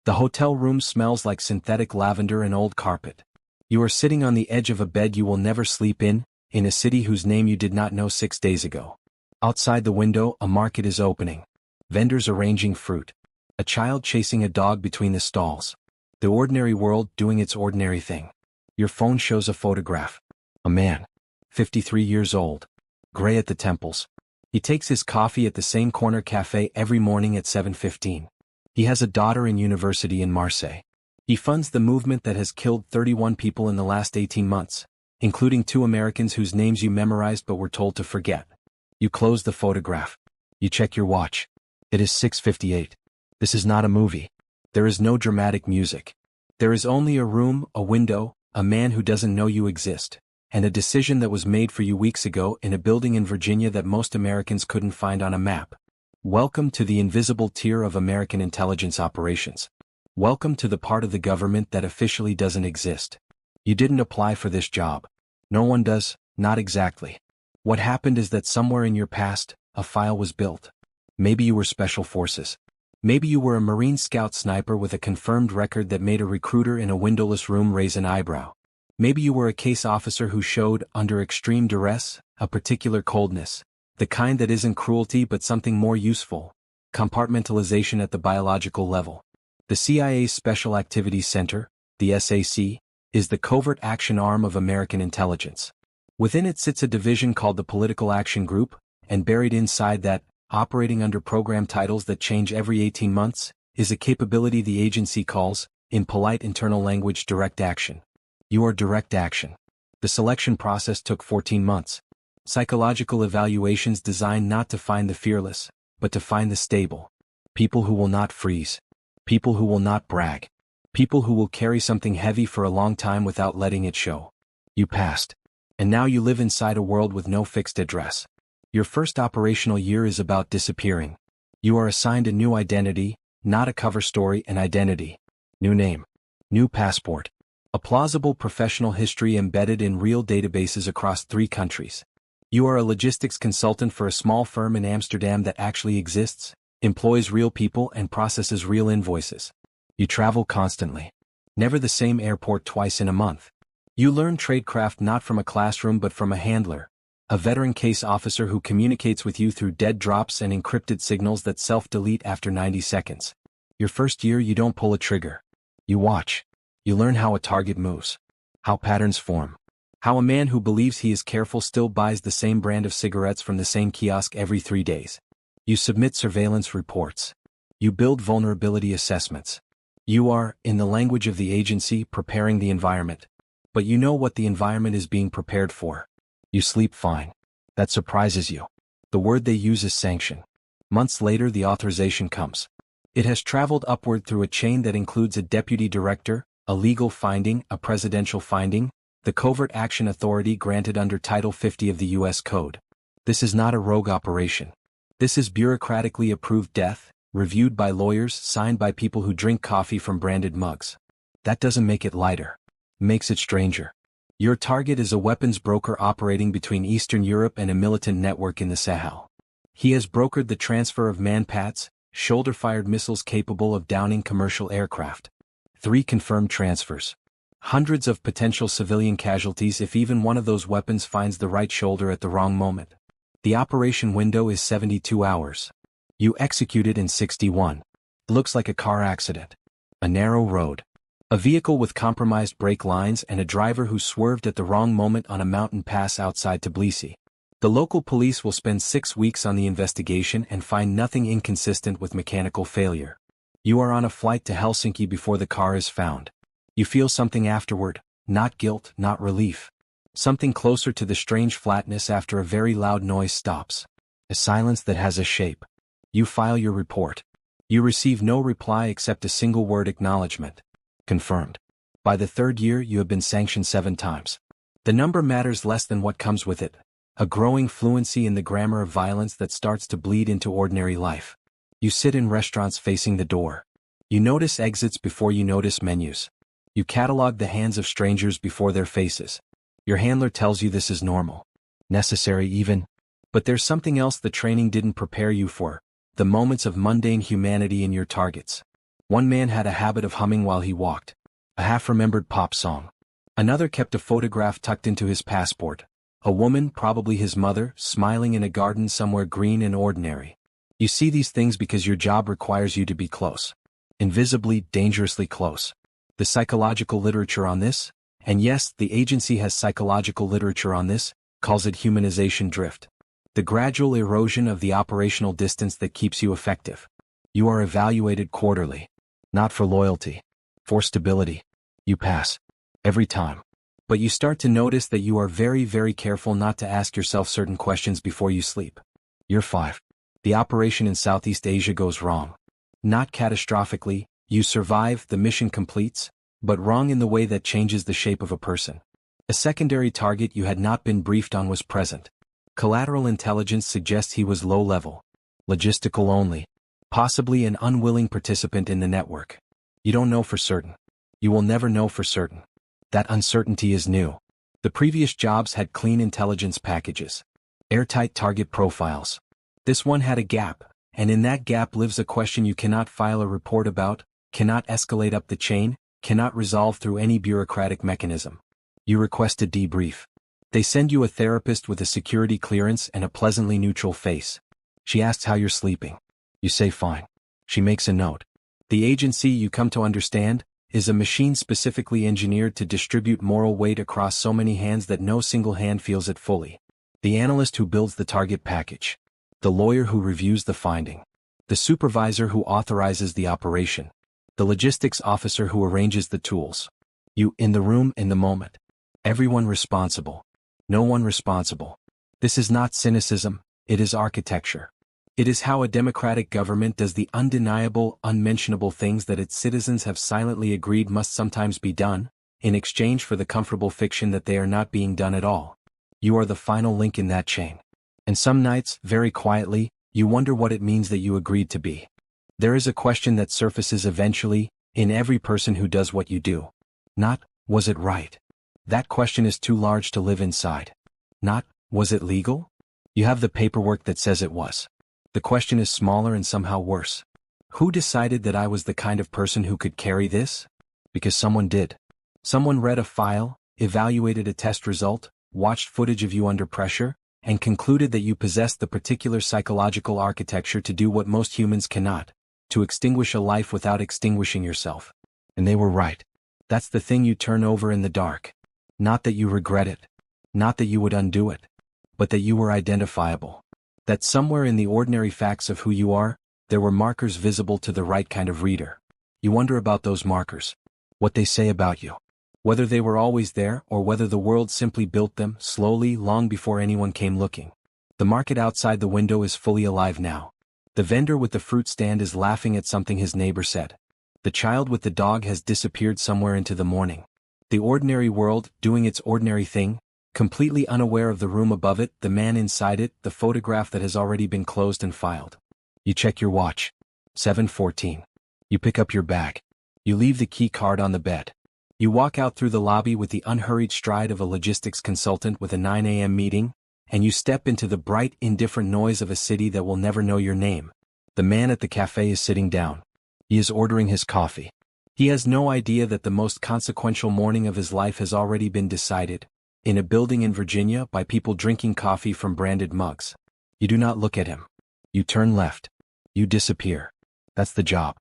The hotel room smells like synthetic lavender and old carpet. You are sitting on the edge of a bed you will never sleep in a city whose name you did not know 6 days ago. Outside the window, a market is opening. Vendors arranging fruit. A child chasing a dog between the stalls. The ordinary world doing its ordinary thing. Your phone shows a photograph. A man. 53 years old. Gray at the temples. He takes his coffee at the same corner café every morning at 7:15. He has a daughter in university in Marseille. He funds the movement that has killed 31 people in the last 18 months, including 2 Americans whose names you memorized but were told to forget. You close the photograph. You check your watch. It is 6:58. This is not a movie. There is no dramatic music. There is only a room, a window, a man who doesn't know you exist, and a decision that was made for you weeks ago in a building in Virginia that most Americans couldn't find on a map. Welcome to the invisible tier of American intelligence operations. Welcome to the part of the government that officially doesn't exist. You didn't apply for this job. No one does, not exactly. What happened is that somewhere in your past, a file was built. Maybe you were special forces. Maybe you were a Marine Scout sniper with a confirmed record that made a recruiter in a windowless room raise an eyebrow. Maybe you were a case officer who showed, under extreme duress, a particular coldness, the kind that isn't cruelty but something more useful, compartmentalization at the biological level. The CIA's Special Activities Center, the SAC, is the covert action arm of American intelligence. Within it sits a division called the Political Action Group, and buried inside that, operating under program titles that change every 18 months, is a capability the agency calls, in polite internal language, direct action. You are direct action. The selection process took 14 months. Psychological evaluations designed not to find the fearless, but to find the stable. People who will not freeze. People who will not brag. People who will carry something heavy for a long time without letting it show. You passed. And now you live inside a world with no fixed address. Your first operational year is about disappearing. You are assigned a new identity, not a cover story, an identity. New name. New passport. A plausible professional history embedded in real databases across 3 countries. You are a logistics consultant for a small firm in Amsterdam that actually exists, employs real people and processes real invoices. You travel constantly. Never the same airport twice in a month. You learn tradecraft not from a classroom but from a handler, a veteran case officer who communicates with you through dead drops and encrypted signals that self-delete after 90 seconds. Your first year you don't pull a trigger. You watch. You learn how a target moves. How patterns form. How a man who believes he is careful still buys the same brand of cigarettes from the same kiosk every 3 days. You submit surveillance reports. You build vulnerability assessments. You are, in the language of the agency, preparing the environment. But you know what the environment is being prepared for. You sleep fine. That surprises you. The word they use is sanction. Months later the authorization comes. It has traveled upward through a chain that includes a deputy director, a legal finding, a presidential finding, the Covert Action Authority granted under Title 50 of the U.S. Code. This is not a rogue operation. This is bureaucratically approved death, reviewed by lawyers, signed by people who drink coffee from branded mugs. That doesn't make it lighter. Makes it stranger. Your target is a weapons broker operating between Eastern Europe and a militant network in the Sahel. He has brokered the transfer of manpads, shoulder-fired missiles capable of downing commercial aircraft. 3 confirmed transfers. Hundreds of potential civilian casualties if even one of those weapons finds the right shoulder at the wrong moment. The operation window is 72 hours. You execute it in 61. Looks like a car accident. A narrow road. A vehicle with compromised brake lines and a driver who swerved at the wrong moment on a mountain pass outside Tbilisi. The local police will spend 6 weeks on the investigation and find nothing inconsistent with mechanical failure. You are on a flight to Helsinki before the car is found. You feel something afterward, not guilt, not relief. Something closer to the strange flatness after a very loud noise stops. A silence that has a shape. You file your report. You receive no reply except a single word acknowledgement. Confirmed. By the 3rd year you have been sanctioned 7 times. The number matters less than what comes with it. A growing fluency in the grammar of violence that starts to bleed into ordinary life. You sit in restaurants facing the door. You notice exits before you notice menus. You catalog the hands of strangers before their faces. Your handler tells you this is normal. Necessary even. But there's something else the training didn't prepare you for. The moments of mundane humanity in your targets. One man had a habit of humming while he walked, a half-remembered pop song. Another kept a photograph tucked into his passport, a woman, probably his mother, smiling in a garden somewhere green and ordinary. You see these things because your job requires you to be close. Invisibly, dangerously close. The psychological literature on this, and yes, the agency has psychological literature on this, calls it humanization drift. The gradual erosion of the operational distance that keeps you effective. You are evaluated quarterly. Not for loyalty. For stability. You pass. Every time. But you start to notice that you are very, very careful not to ask yourself certain questions before you sleep. Year 5. The operation in Southeast Asia goes wrong. Not catastrophically, you survive, the mission completes, but wrong in the way that changes the shape of a person. A secondary target you had not been briefed on was present. Collateral intelligence suggests he was low-level. Logistical only. Possibly an unwilling participant in the network. You don't know for certain. You will never know for certain. That uncertainty is new. The previous jobs had clean intelligence packages. Airtight target profiles. This one had a gap, and in that gap lives a question you cannot file a report about, cannot escalate up the chain, cannot resolve through any bureaucratic mechanism. You request a debrief. They send you a therapist with a security clearance and a pleasantly neutral face. She asks how you're sleeping. You say fine. She makes a note. The agency, you come to understand, is a machine specifically engineered to distribute moral weight across so many hands that no single hand feels it fully. The analyst who builds the target package. The lawyer who reviews the finding. The supervisor who authorizes the operation. The logistics officer who arranges the tools. You, in the room, in the moment. Everyone responsible. No one responsible. This is not cynicism, it is architecture. It is how a democratic government does the undeniable, unmentionable things that its citizens have silently agreed must sometimes be done, in exchange for the comfortable fiction that they are not being done at all. You are the final link in that chain. And some nights, very quietly, you wonder what it means that you agreed to be. There is a question that surfaces eventually, in every person who does what you do. Not, was it right? That question is too large to live inside. Not, was it legal? You have the paperwork that says it was. The question is smaller and somehow worse. Who decided that I was the kind of person who could carry this? Because someone did. Someone read a file, evaluated a test result, watched footage of you under pressure, and concluded that you possessed the particular psychological architecture to do what most humans cannot, to extinguish a life without extinguishing yourself. And they were right. That's the thing you turn over in the dark. Not that you regret it. Not that you would undo it. But that you were identifiable. That somewhere in the ordinary facts of who you are, there were markers visible to the right kind of reader. You wonder about those markers. What they say about you. Whether they were always there or whether the world simply built them, slowly, long before anyone came looking. The market outside the window is fully alive now. The vendor with the fruit stand is laughing at something his neighbor said. The child with the dog has disappeared somewhere into the morning. The ordinary world, doing its ordinary thing, completely unaware of the room above it, the man inside it, the photograph that has already been closed and filed. You check your watch. 7:14. You pick up your bag. You leave the key card on the bed. You walk out through the lobby with the unhurried stride of a logistics consultant with a 9 a.m. meeting, and you step into the bright, indifferent noise of a city that will never know your name. The man at the café is sitting down. He is ordering his coffee. He has no idea that the most consequential morning of his life has already been decided, in a building in Virginia, by people drinking coffee from branded mugs. You do not look at him. You turn left. You disappear. That's the job.